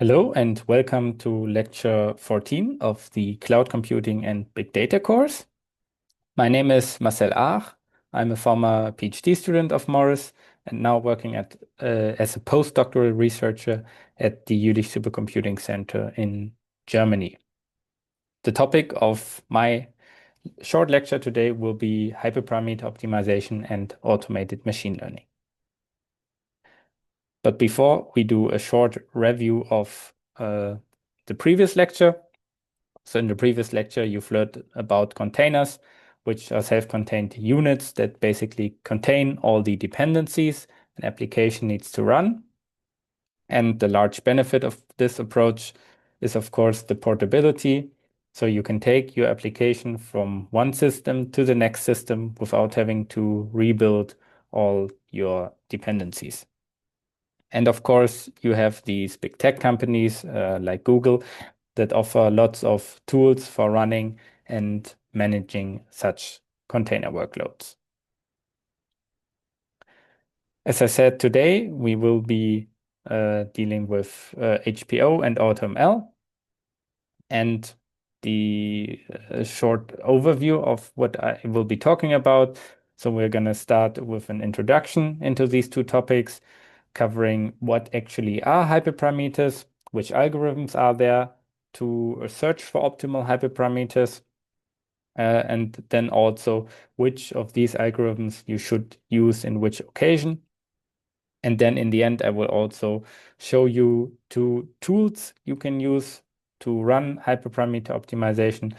Hello and welcome to lecture 14 of the Cloud Computing and Big Data course. My name is Marcel Aach. I'm a former PhD student of Morris and now working as a postdoctoral researcher at the Jülich Supercomputing Center in Germany. The topic of my short lecture today will be hyperparameter optimization and automated machine learning. But before we do a short review of the previous lecture. So in the previous lecture, you've learned about containers, which are self-contained units that basically contain all the dependencies an application needs to run. And the large benefit of this approach is, of course, the portability. So you can take your application from one system to the next system without having to rebuild all your dependencies. And of course, you have these big tech companies like Google that offer lots of tools for running and managing such container workloads. As I said, today we will be dealing with HPO and AutoML and the short overview of what I will be talking about. So we're going to start with an introduction into these two topics, covering what actually are hyperparameters, which algorithms are there to search for optimal hyperparameters, and then also which of these algorithms you should use in which occasion. And then in the end, I will also show you two tools you can use to run hyperparameter optimization,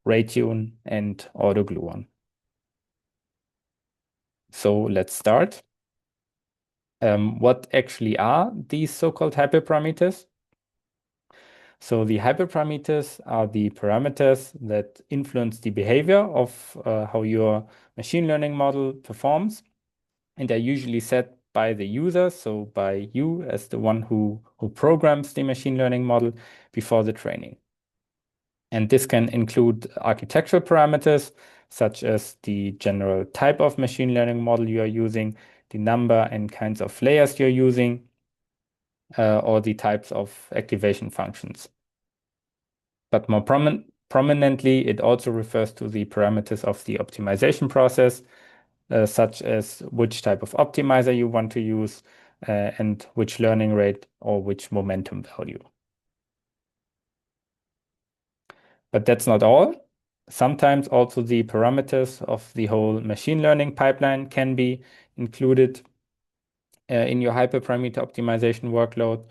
Raytune and AutoGluon. So let's start. What actually are these so-called hyperparameters? So the hyperparameters are the parameters that influence the behavior of how your machine learning model performs. And they're usually set by the user, so by you as the one who programs the machine learning model before the training. And this can include architectural parameters, such as the general type of machine learning model you are using, the number and kinds of layers you're using, or the types of activation functions. But more prominently, it also refers to the parameters of the optimization process, such as which type of optimizer you want to use, and which learning rate or which momentum value. But that's not all. Sometimes also the parameters of the whole machine learning pipeline can be included in your hyperparameter optimization workload.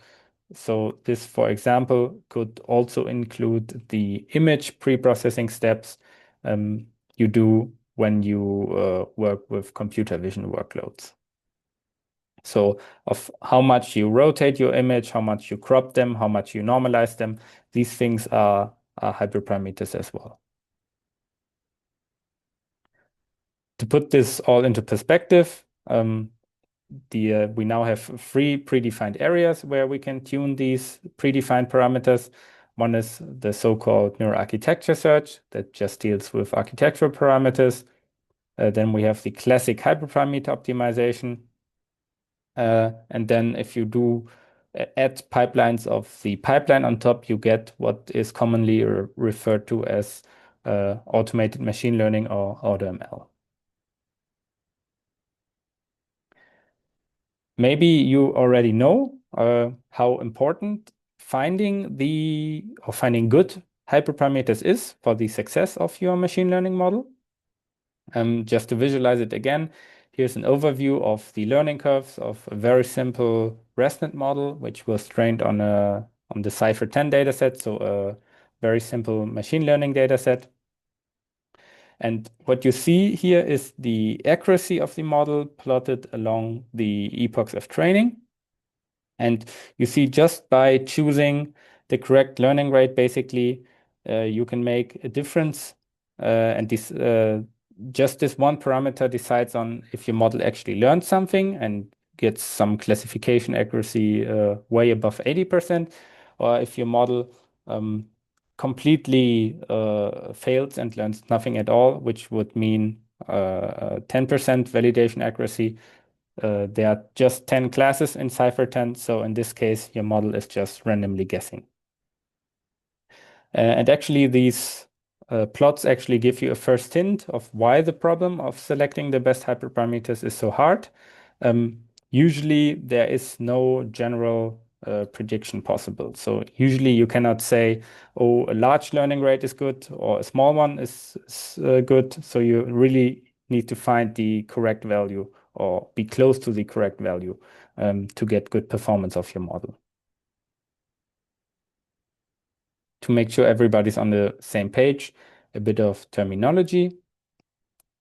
So this, for example, could also include the image pre-processing steps you do when you work with computer vision workloads. So of how much you rotate your image, how much you crop them, how much you normalize them, these things are hyperparameters as well. To put this all into perspective, we now have three predefined areas where we can tune these predefined parameters. One is the so-called neural architecture search that just deals with architectural parameters. Then we have the classic hyperparameter optimization. And then if you do add pipelines of the pipeline on top, you get what is commonly referred to as automated machine learning or AutoML. Maybe you already know how important finding good hyperparameters is for the success of your machine learning model. Just to visualize it again, here's an overview of the learning curves of a very simple ResNet model, which was trained on the Cypher 10 dataset, so a very simple machine learning dataset. And what you see here is the accuracy of the model plotted along the epochs of training. And you see just by choosing the correct learning rate, basically, you can make a difference. And just this one parameter decides on if your model actually learns something and gets some classification accuracy way above 80%, or if your model completely fails and learns nothing at all, which would mean 10% validation accuracy. there are just 10 classes in Cypher10, so in this case, your model is just randomly guessing. And actually, these plots actually give you a first hint of why the problem of selecting the best hyperparameters is so hard. Usually, there is no general prediction possible. So usually you cannot say, oh, a large learning rate is good or a small one is good. So you really need to find the correct value or be close to the correct value to get good performance of your model. To make sure everybody's on the same page, a bit of terminology.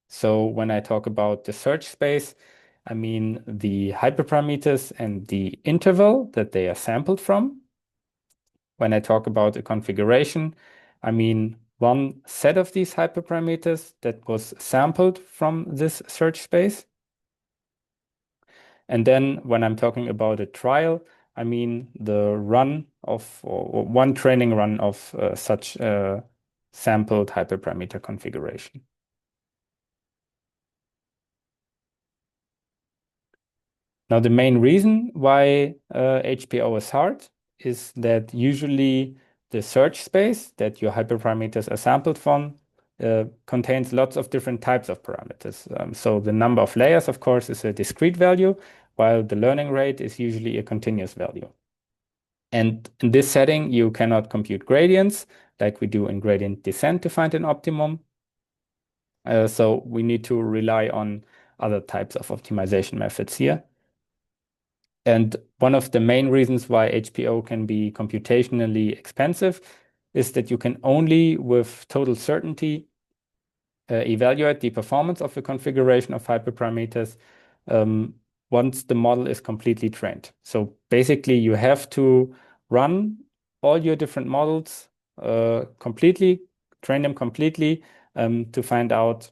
So when I talk about the search space, I mean the hyperparameters and the interval that they are sampled from. When I talk about a configuration, I mean one set of these hyperparameters that was sampled from this search space. And then when I'm talking about a trial, I mean the run of, or one training run of such a sampled hyperparameter configuration. Now, the main reason why HPO is hard is that usually the search space that your hyperparameters are sampled from contains lots of different types of parameters. So the number of layers, of course, is a discrete value, while the learning rate is usually a continuous value. And in this setting, you cannot compute gradients like we do in gradient descent to find an optimum. So we need to rely on other types of optimization methods here. And one of the main reasons why HPO can be computationally expensive is that you can only, with total certainty, evaluate the performance of the configuration of hyperparameters once the model is completely trained. So basically, you have to run all your different models completely, train them completely to find out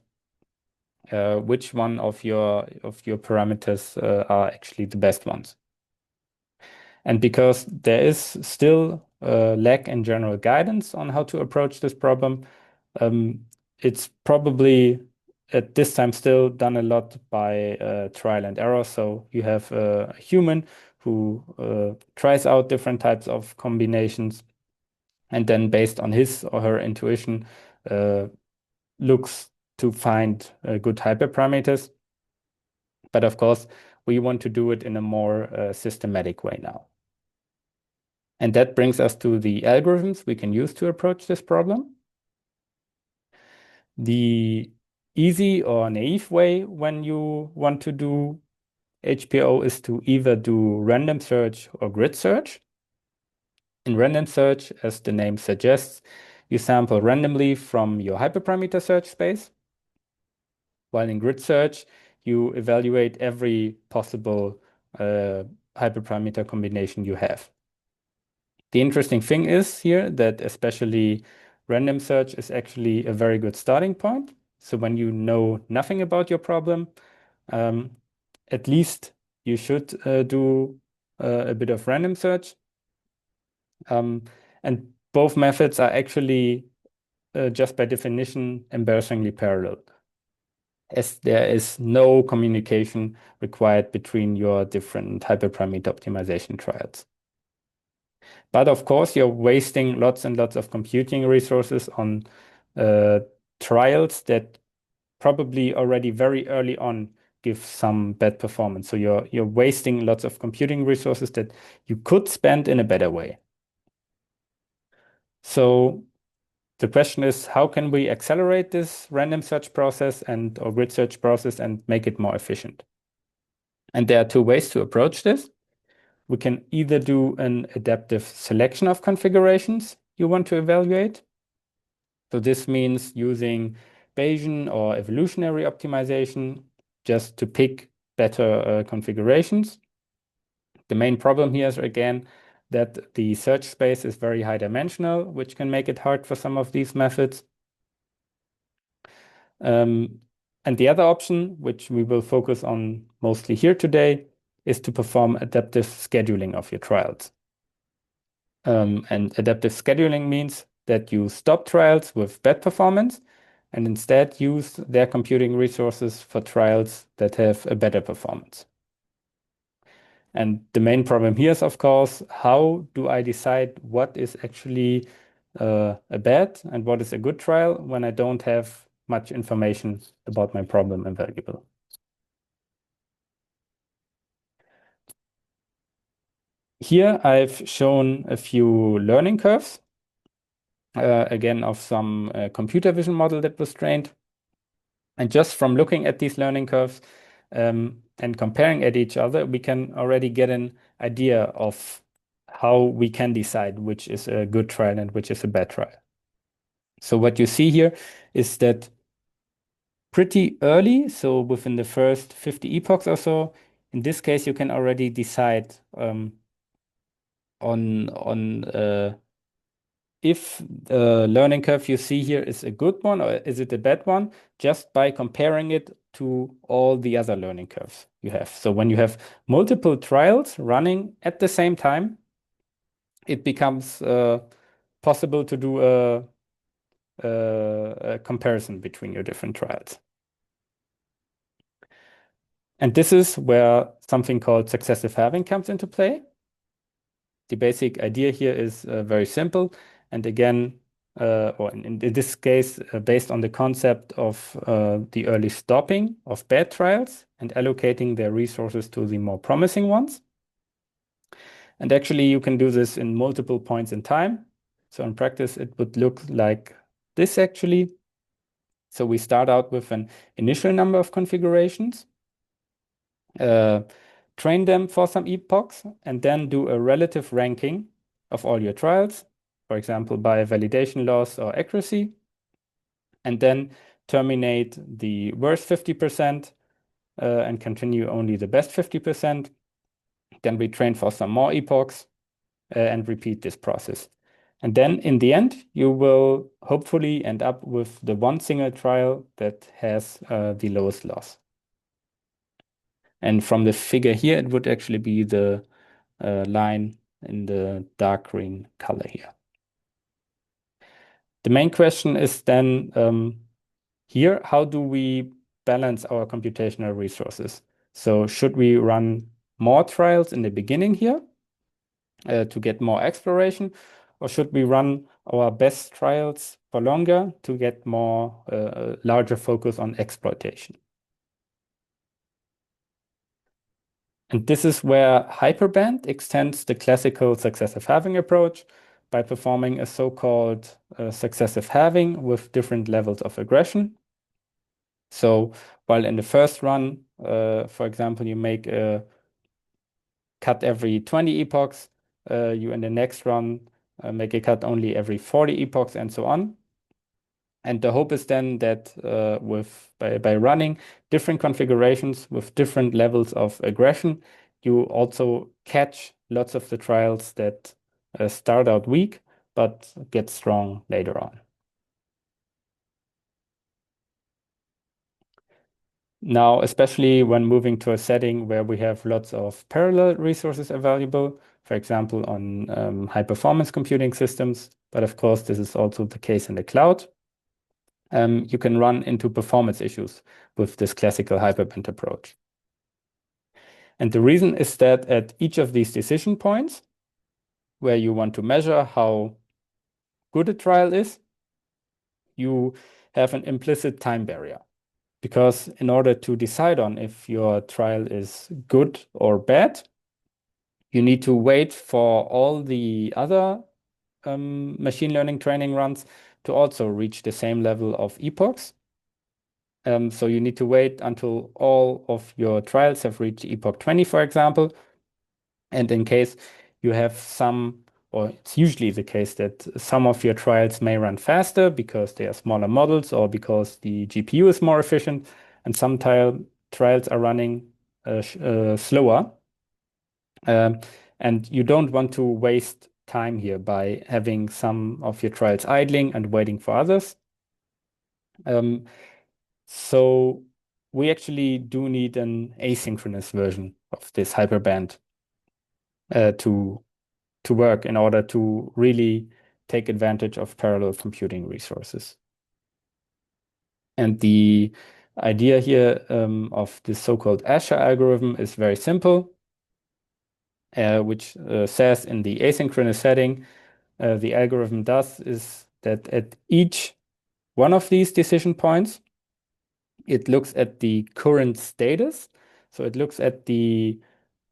which one of your parameters are actually the best ones. And because there is still a lack in general guidance on how to approach this problem, it's probably at this time still done a lot by trial and error. So you have a human who tries out different types of combinations and then based on his or her intuition looks to find good hyperparameters. But of course, we want to do it in a more systematic way now. And that brings us to the algorithms we can use to approach this problem. The easy or naive way when you want to do HPO is to either do random search or grid search. In random search, as the name suggests, you sample randomly from your hyperparameter search space, while in grid search, you evaluate every possible hyperparameter combination you have. The interesting thing is here that especially random search is actually a very good starting point. So when you know nothing about your problem, at least you should do a bit of random search. And both methods are actually just by definition embarrassingly parallel, as there is no communication required between your different hyperparameter optimization trials. But of course, you're wasting lots and lots of computing resources on trials that probably already very early on give some bad performance. So you're wasting lots of computing resources that you could spend in a better way. So the question is, how can we accelerate this random search process or grid search process and make it more efficient? And there are two ways to approach this. We can either do an adaptive selection of configurations you want to evaluate. So this means using Bayesian or evolutionary optimization just to pick better configurations. The main problem here is, again, that the search space is very high dimensional, which can make it hard for some of these methods. And the other option, which we will focus on mostly here today, is to perform adaptive scheduling of your trials. And adaptive scheduling means that you stop trials with bad performance and instead use their computing resources for trials that have a better performance. And the main problem here is, of course, how do I decide what is actually a bad and what is a good trial when I don't have much information about my problem available? Here I've shown a few learning curves, again, of some computer vision model that was trained. And just from looking at these learning curves and comparing at each other, we can already get an idea of how we can decide which is a good trial and which is a bad trial. So what you see here is that pretty early, so within the first 50 epochs or so, in this case, you can already decide on if the learning curve you see here is a good one or is it a bad one, just by comparing it to all the other learning curves you have. So when you have multiple trials running at the same time, it becomes possible to do a comparison between your different trials. And this is where something called successive halving comes into play. The basic idea here is very simple. And again, or in this case, based on the concept of the early stopping of bad trials and allocating their resources to the more promising ones. And actually, you can do this in multiple points in time. So in practice, it would look like this actually. So we start out with an initial number of configurations, train them for some epochs, and then do a relative ranking of all your trials, for example, by validation loss or accuracy, and then terminate the worst 50% and continue only the best 50%. Then we train for some more epochs and repeat this process. And then in the end, you will hopefully end up with the one single trial that has the lowest loss. And from the figure here, it would actually be the line in the dark green color here. The main question is then here, how do we balance our computational resources? So should we run more trials in the beginning here to get more exploration, or should we run our best trials for longer to get more larger focus on exploitation? And this is where Hyperband extends the classical successive halving approach by performing a so-called successive halving with different levels of aggression. So while in the first run, for example, you make a cut every 20 epochs, you in the next run make a cut only every 40 epochs and so on. And the hope is then that by running different configurations with different levels of aggression, you also catch lots of the trials that start out weak but get strong later on. Now, especially when moving to a setting where we have lots of parallel resources available, for example, on high-performance computing systems, but of course, this is also the case in the cloud. You can run into performance issues with this classical hyperband approach. And the reason is that at each of these decision points, where you want to measure how good a trial is, you have an implicit time barrier. Because in order to decide on if your trial is good or bad, you need to wait for all the other machine learning training runs to also reach the same level of epochs. So you need to wait until all of your trials have reached epoch 20, for example. And in case you have some, or it's usually the case that some of your trials may run faster because they are smaller models or because the GPU is more efficient, and some trials are running slower. And you don't want to waste time here by having some of your trials idling and waiting for others. So we actually do need an asynchronous version of this hyperband to work in order to really take advantage of parallel computing resources. And the idea here of this so-called Aach algorithm is very simple. which says in the asynchronous setting, the algorithm does is that at each one of these decision points, it looks at the current status. So it looks at the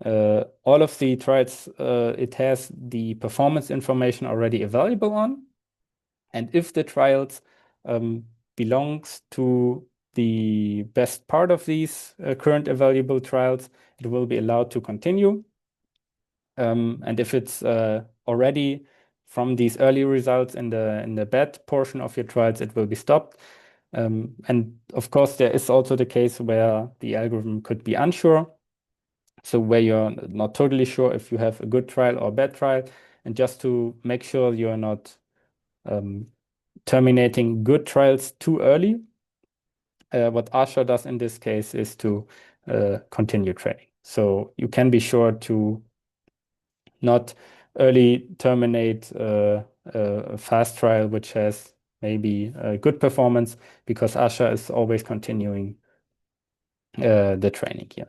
all of the trials it has the performance information already available on. And if the trials belongs to the best part of these current available trials, it will be allowed to continue. And if it's already from these early results in the bad portion of your trials, it will be stopped. And of course, there is also the case where the algorithm could be unsure. So where you're not totally sure if you have a good trial or a bad trial. And just to make sure you're not terminating good trials too early, what Aach does in this case is to continue training. So you can be sure to not early terminate a fast trial which has maybe a good performance, because Aach is always continuing the training here.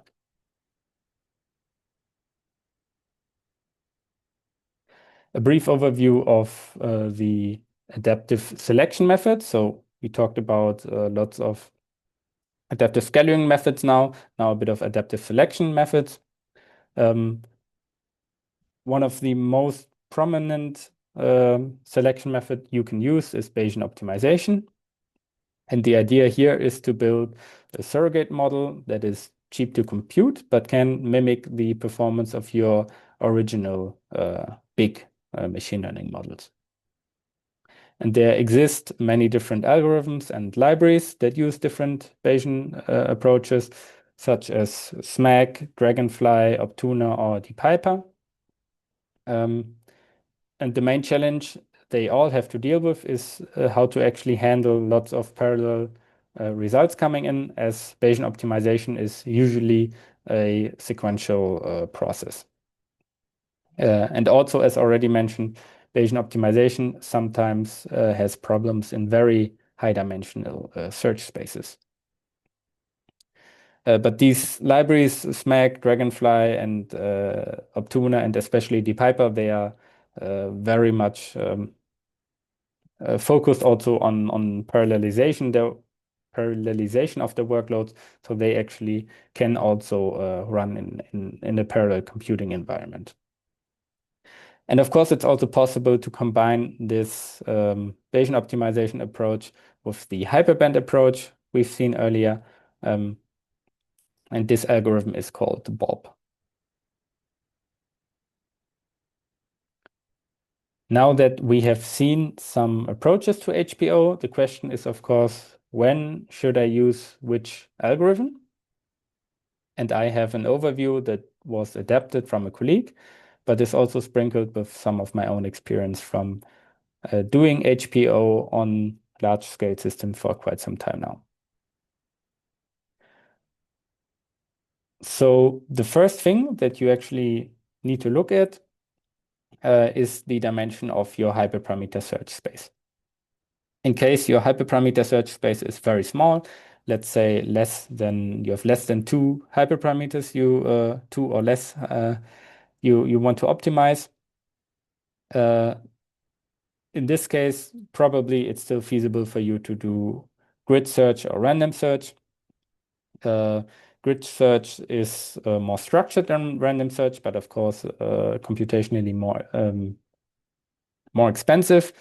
A brief overview of the adaptive selection method. So we talked about lots of adaptive scheduling methods now a bit of adaptive selection methods. One of the most prominent selection method you can use is Bayesian optimization. And the idea here is to build a surrogate model that is cheap to compute, but can mimic the performance of your original big machine learning models. And there exist many different algorithms and libraries that use different Bayesian approaches, such as SMAC, Dragonfly, Optuna, or DeepHyper. And the main challenge they all have to deal with is how to actually handle lots of parallel results coming in, as Bayesian optimization is usually a sequential process. And also, as already mentioned, Bayesian optimization sometimes has problems in very high-dimensional search spaces. But these libraries, SMAC, Dragonfly, and Optuna, and especially DeepHyper, they are very much focused also on parallelization, the parallelization of the workloads, so they actually can also run in a parallel computing environment. And of course, it's also possible to combine this Bayesian optimization approach with the hyperband approach we've seen earlier. And this algorithm is called Bob. Now that we have seen some approaches to HPO, the question is, of course, when should I use which algorithm? And I have an overview that was adapted from a colleague, but is also sprinkled with some of my own experience from doing HPO on large-scale systems for quite some time now. So the first thing that you actually need to look at is the dimension of your hyperparameter search space. In case your hyperparameter search space is very small, let's say you have less than two hyperparameters, two or less you want to optimize. In this case, probably it's still feasible for you to do grid search or random search. Grid search is more structured than random search, but of course computationally more expensive.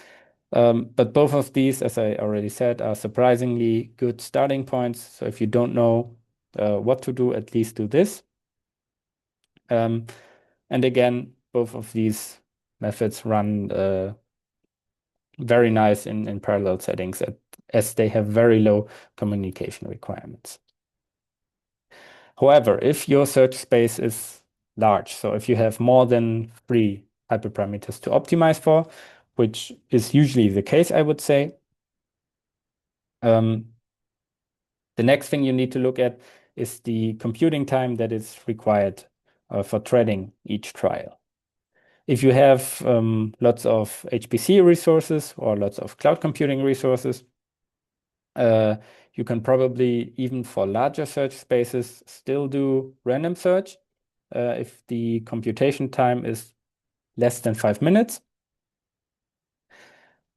But both of these, as I already said, are surprisingly good starting points. So if you don't know what to do, at least do this. And again, both of these methods run very nice in parallel settings as they have very low communication requirements. However, if your search space is large, so if you have more than 3 hyperparameters to optimize for, which is usually the case, I would say, the next thing you need to look at is the computing time that is required for threading each trial. If you have lots of HPC resources or lots of cloud computing resources, you can probably, even for larger search spaces, still do random search. if the computation time is less than 5 minutes.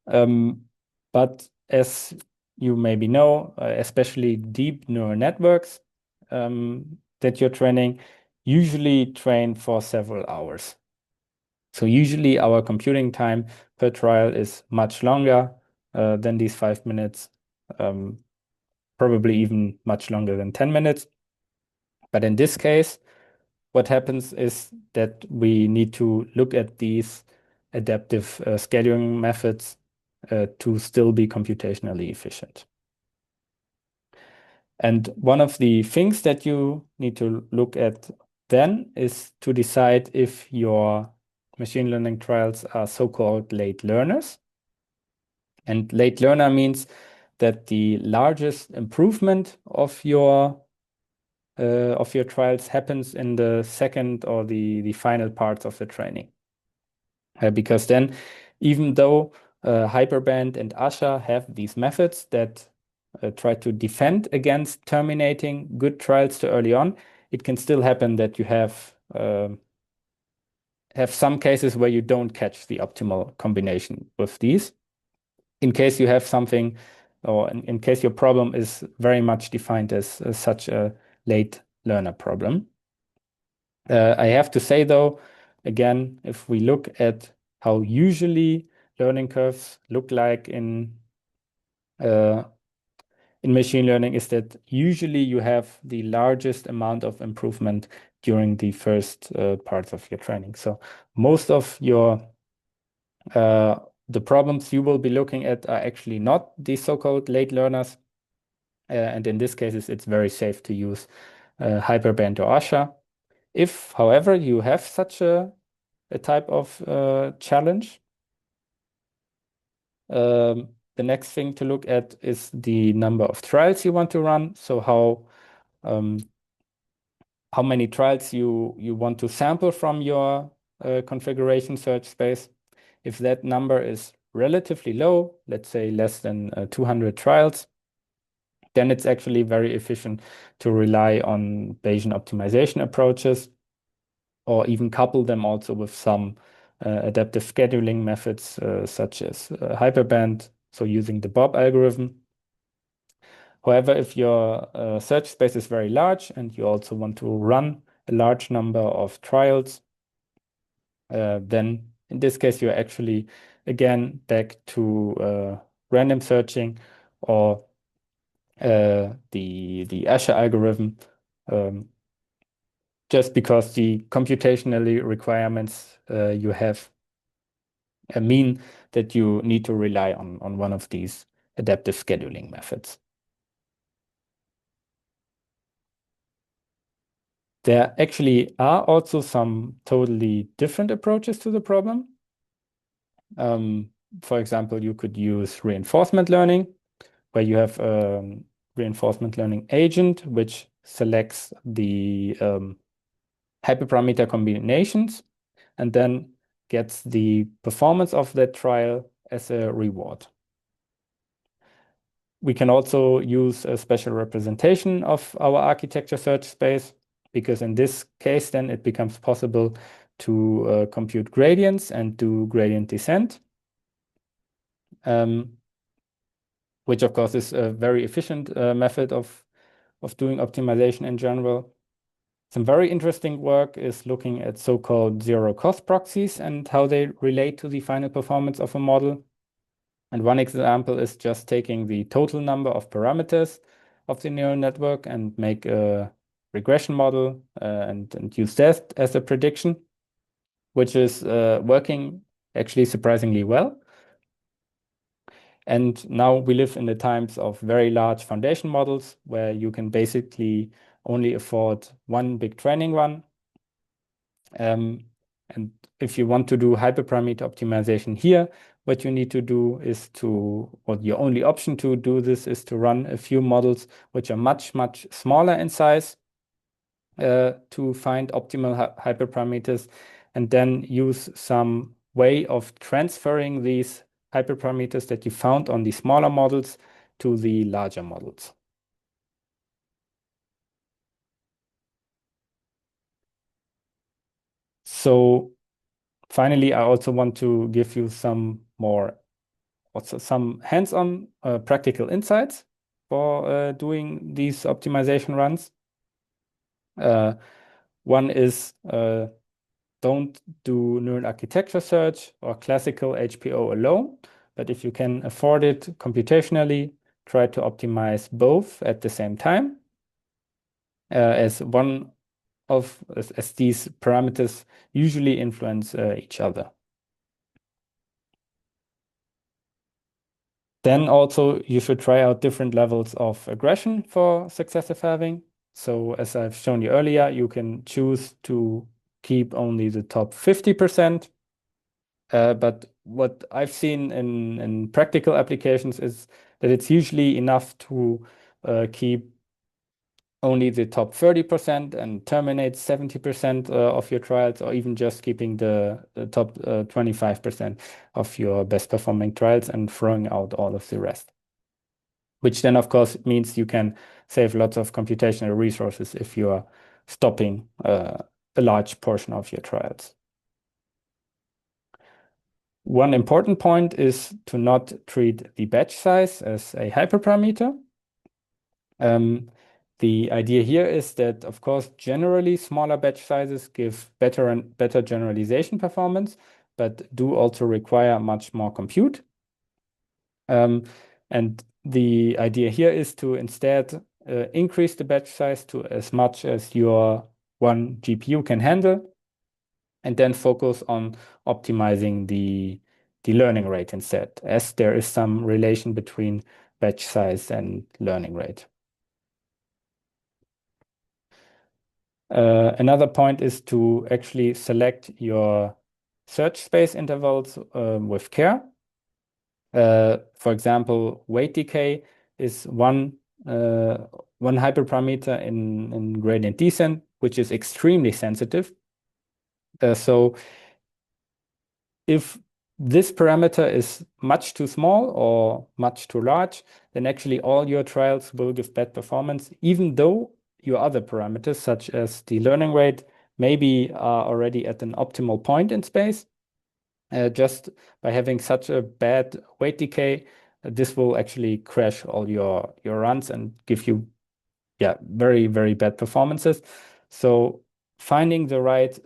But as you maybe know, especially deep neural networks that you're training usually train for several hours. So usually our computing time per trial is much longer than these 5 minutes, probably even much longer than 10 minutes. But in this case, what happens is that we need to look at these adaptive scheduling methods to still be computationally efficient. And one of the things that you need to look at then is to decide if your machine learning trials are so-called late learners. And late learner means that the largest improvement of your trials happens in the second or the final parts of the training. Because then, even though Hyperband and Aach have these methods that try to defend against terminating good trials too early on, it can still happen that you have some cases where you don't catch the optimal combination with these. In case you have something, or in case your problem is very much defined as such a late learner problem. I have to say though, again, if we look at how usually learning curves look like in machine learning, is that usually you have the largest amount of improvement during the first parts of your training. So most of your the problems you will be looking at are actually not the so-called late learners. And in this case, it's very safe to use Hyperband or Aach. If, however, you have such a type of challenge, the next thing to look at is the number of trials you want to run. So how many trials you want to sample from your configuration search space. If that number is relatively low, let's say less than 200 trials, then it's actually very efficient to rely on Bayesian optimization approaches, or even couple them also with some adaptive scheduling methods such as Hyperband, so using the Bob algorithm. However, if your search space is very large and you also want to run a large number of trials, then in this case, you're actually again back to random searching or the Aach algorithm, just because the computationally requirements you have mean that you need to rely on one of these adaptive scheduling methods. There actually are also some totally different approaches to the problem. For example, you could use reinforcement learning, where you have a reinforcement learning agent, which selects the hyperparameter combinations and then gets the performance of that trial as a reward. We can also use a special representation of our architecture search space, because in this case, then it becomes possible to compute gradients and do gradient descent, which of course is a very efficient method of doing optimization in general. Some very interesting work is looking at so-called zero-cost proxies and how they relate to the final performance of a model. And one example is just taking the total number of parameters of the neural network and make a regression model and use that as a prediction, which is working actually surprisingly well. And now we live in the times of very large foundation models where you can basically only afford one big training run. And if you want to do hyperparameter optimization here, what you need to do is or your only option to do this is to run a few models which are much, much smaller in size to find optimal hyperparameters, and then use some way of transferring these hyperparameters that you found on the smaller models to the larger models. So finally, I also want to give you some hands-on practical insights for doing these optimization runs. One is don't do neural architecture search or classical HPO alone, but if you can afford it computationally, try to optimize both at the same time, as these parameters usually influence each other. Then also you should try out different levels of aggression for successive halving. So as I've shown you earlier, you can choose to keep only the top 50%. But what I've seen in practical applications is that it's usually enough to keep only the top 30% and terminate 70% of your trials, or even just keeping the top 25% of your best performing trials and throwing out all of the rest. Which then, of course, means you can save lots of computational resources if you are stopping a large portion of your trials. One important point is to not treat the batch size as a hyperparameter. The idea here is that, of course, generally smaller batch sizes give better generalization performance, but do also require much more compute. And the idea here is to instead increase the batch size to as much as your one GPU can handle, and then focus on optimizing the learning rate instead, as there is some relation between batch size and learning rate. Another point is to actually select your search space intervals with care. For example, weight decay is one hyperparameter in gradient descent, which is extremely sensitive. So if this parameter is much too small or much too large, then actually all your trials will give bad performance, even though your other parameters, such as the learning rate, maybe are already at an optimal point in space. Just by having such a bad weight decay, this will actually crash all your runs and give you very, very bad performances. So finding the right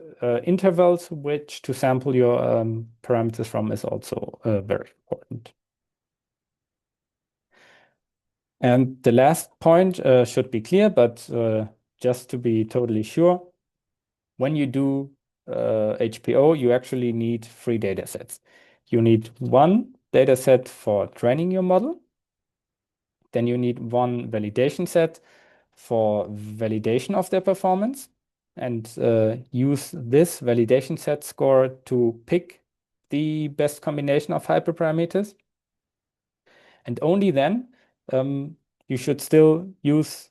intervals which to sample your parameters from is also very important. And the last point should be clear, but just to be totally sure, when you do HPO, you actually need 3 data sets. You need one data set for training your model. Then you need one validation set for validation of their performance, and use this validation set score to pick the best combination of hyperparameters. And only then you should still use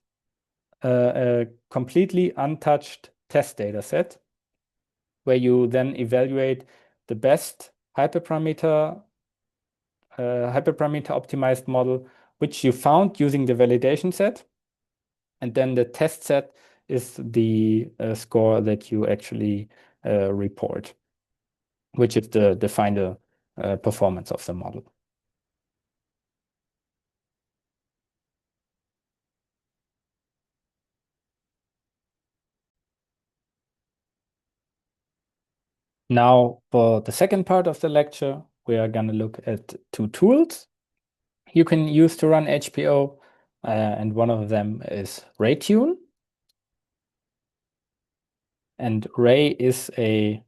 a completely untouched test data set, where you then evaluate the best hyperparameter optimized model which you found using the validation set. And then the test set is the score that you actually report, which is the final performance of the model. Now, for the second part of the lecture, we are going to look at 2 tools you can use to run HPO, and one of them is RayTune. And Ray is a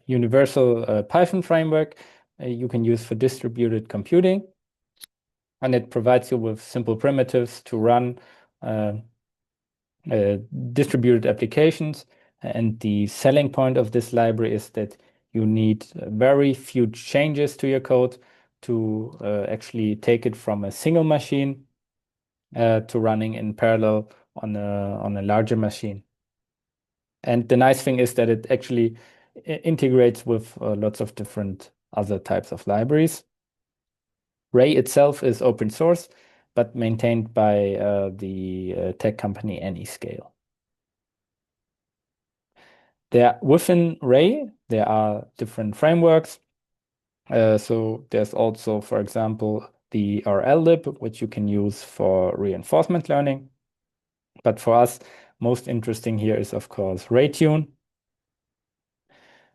universal Python framework you can use for distributed computing. And it provides you with simple primitives to run distributed applications. And the selling point of this library is that you need very few changes to your code to actually take it from a single machine to running in parallel on a larger machine. And the nice thing is that it actually integrates with lots of different other types of libraries. Ray itself is open source, but maintained by the tech company Anyscale. Within Ray, there are different frameworks. So there's also, for example, the RL-lib, which you can use for reinforcement learning. But for us, most interesting here is, of course, RayTune.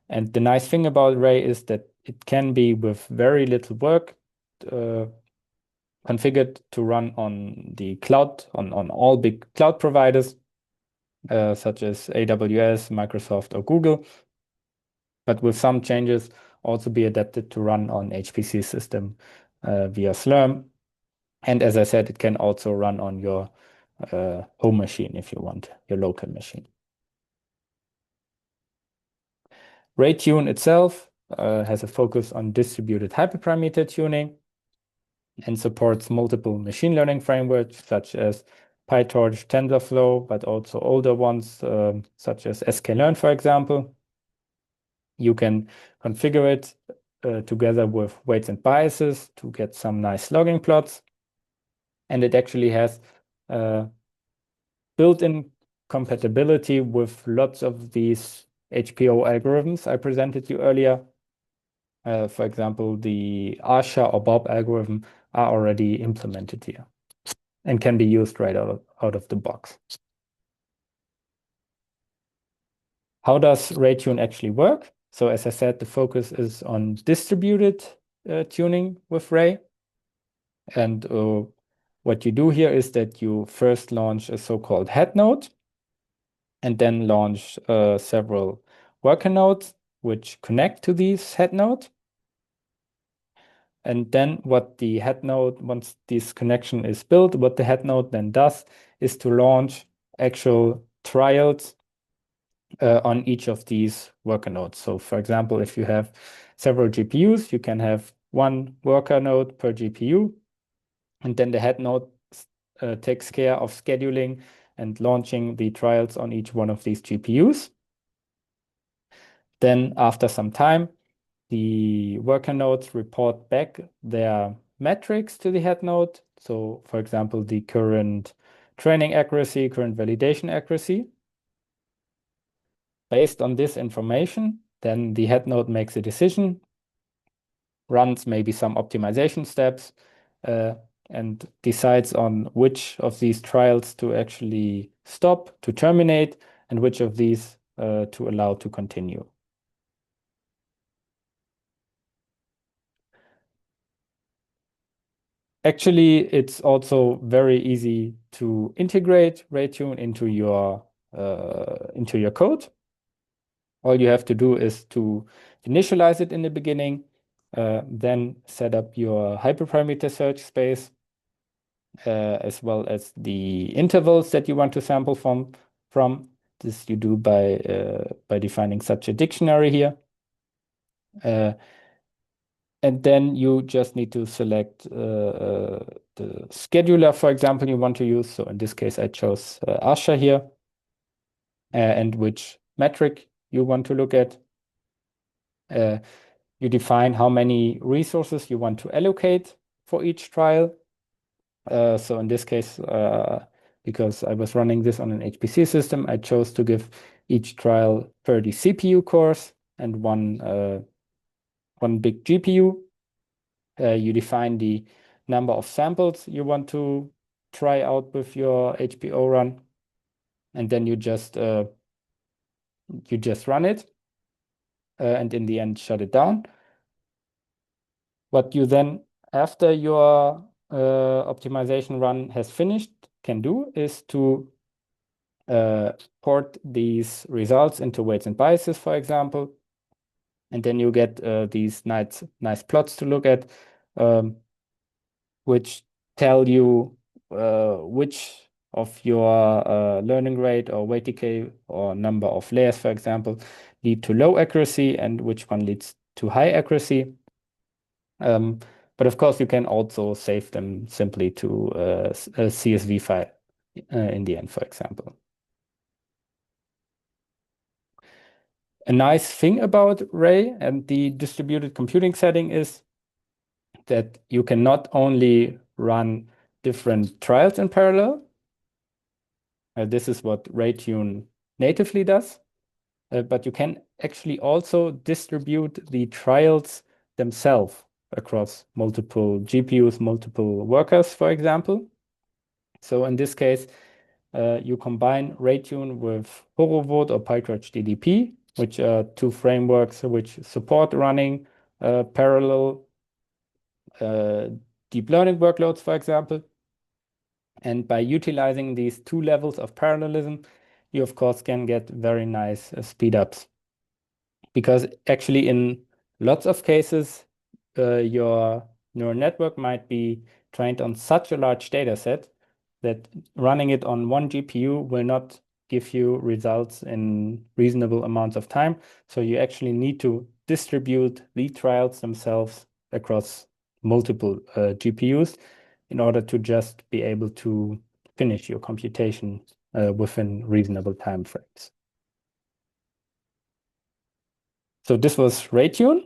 And the nice thing about Ray is that it can be, with very little work, configured to run on the cloud, on all big cloud providers, such as AWS, Microsoft, or Google. But with some changes, also be adapted to run on HPC system via Slurm. And as I said, it can also run on your home machine if you want, your local machine. RayTune itself has a focus on distributed hyperparameter tuning and supports multiple machine learning frameworks such as PyTorch, TensorFlow, but also older ones such as sklearn, for example. You can configure it together with weights and biases to get some nice logging plots. And it actually has built-in compatibility with lots of these HPO algorithms I presented you earlier. For example, the Aach or Bob algorithm are already implemented here and can be used right out of the box. How does RayTune actually work? So as I said, the focus is on distributed tuning with Ray. And what you do here is that you first launch a so-called head node and then launch several worker nodes which connect to these head nodes. And then what the head node, once this connection is built, what the head node then does is to launch actual trials on each of these worker nodes. So for example, if you have several GPUs, you can have one worker node per GPU, and then the head node takes care of scheduling and launching the trials on each one of these GPUs. Then after some time, the worker nodes report back their metrics to the head node. So for example, the current training accuracy, current validation accuracy. Based on this information, then the head node makes a decision, runs maybe some optimization steps, and decides on which of these trials to actually stop, to terminate, and which of these to allow to continue. Actually, it's also very easy to integrate RayTune into your code. All you have to do is to initialize it in the beginning, then set up your hyperparameter search space, as well as the intervals that you want to sample from. This you do by defining such a dictionary here. And then you just need to select the scheduler, for example, you want to use. So in this case, I chose Aach here, and which metric you want to look at. You define how many resources you want to allocate for each trial. So in this case, because I was running this on an HPC system, I chose to give each trial 30 CPU cores and one big GPU. You define the number of samples you want to try out with your HPO run, and then you just run it, and in the end shut it down. What you then, after your optimization run has finished, can do is to port these results into weights and biases, for example, and then you get these nice plots to look at, which tell you which of your learning rate or weight decay or number of layers, for example, lead to low accuracy and which one leads to high accuracy. But of course, you can also save them simply to a CSV file in the end, for example. A nice thing about Ray and the distributed computing setting is that you can not only run different trials in parallel. This is what RayTune natively does. but you can actually also distribute the trials themselves across multiple GPUs, multiple workers, for example. So in this case, you combine RayTune with Horovod or PyTorch DDP, which are two frameworks which support running parallel deep learning workloads, for example. And by utilizing these two levels of parallelism, you of course can get very nice speed-ups. Because actually in lots of cases, your neural network might be trained on such a large data set that running it on one GPU will not give you results in reasonable amounts of time. So you actually need to distribute the trials themselves across multiple GPUs in order to just be able to finish your computation within reasonable time frames. So this was RayTune.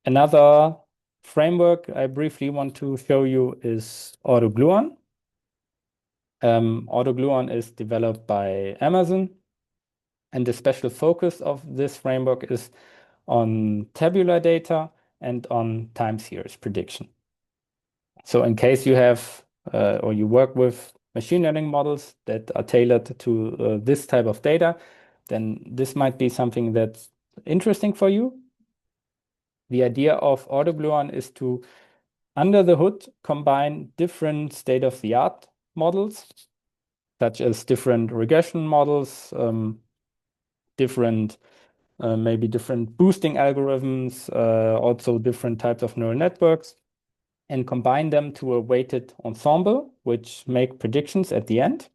Another framework I briefly want to show you is AutoGluon. AutoGluon is developed by Amazon, and the special focus of this framework is on tabular data and on time series prediction. So in case you have or you work with machine learning models that are tailored to this type of data, then this might be something that's interesting for you. The idea of AutoGluon is to, under the hood, combine different state-of-the-art models, such as different regression models, maybe different boosting algorithms, also different types of neural networks, and combine them to a weighted ensemble, which make predictions at the end.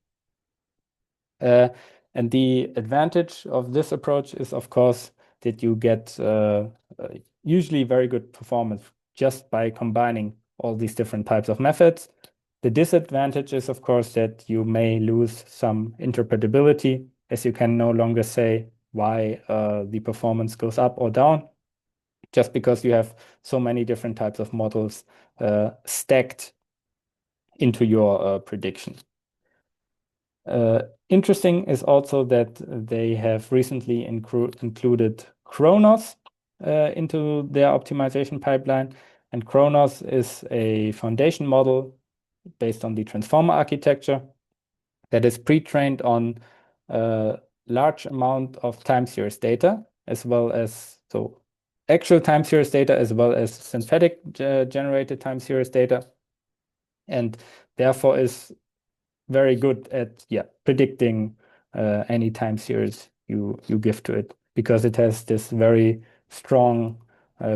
And the advantage of this approach is, of course, that you get usually very good performance just by combining all these different types of methods. The disadvantage is, of course, that you may lose some interpretability, as you can no longer say why the performance goes up or down, just because you have so many different types of models stacked into your prediction. Interesting is also that they have recently included Kronos into their optimization pipeline. And Kronos is a foundation model based on the transformer architecture that is pre-trained on a large amount of time series data, as well as actual time series data, as well as synthetic generated time series data, and therefore is very good at predicting any time series you give to it, because it has this very strong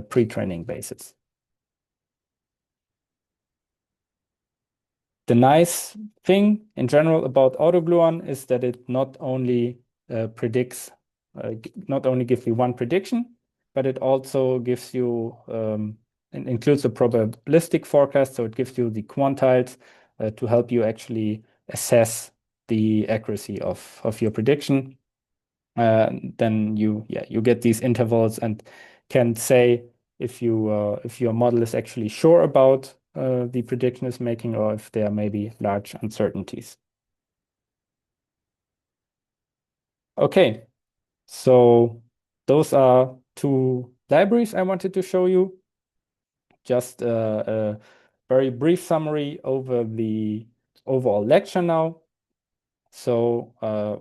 pre-training basis. The nice thing in general about AutoGluon is that it not only gives you one prediction, but it also gives you includes a probabilistic forecast, so it gives you the quantiles to help you actually assess the accuracy of your prediction. Then you get these intervals and can say if your model is actually sure about the prediction is making, or if there may be large uncertainties. Okay, so those are two libraries I wanted to show you. Just a very brief summary over the overall lecture now. So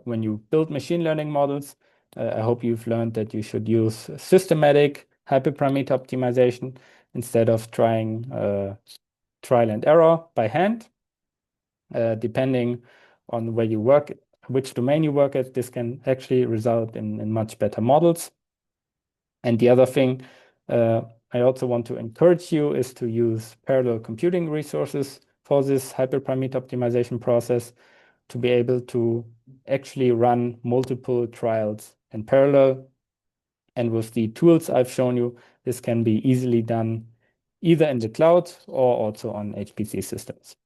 when you build machine learning models, I hope you've learned that you should use systematic hyperparameter optimization instead of trying trial and error by hand. Depending on where you work, which domain you work at, this can actually result in much better models. And the other thing I also want to encourage you is to use parallel computing resources for this hyperparameter optimization process, to be able to actually run multiple trials in parallel. And with the tools I've shown you, this can be easily done either in the cloud or also on HPC systems.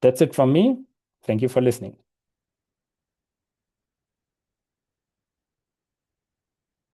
That's it from me. Thank you for listening.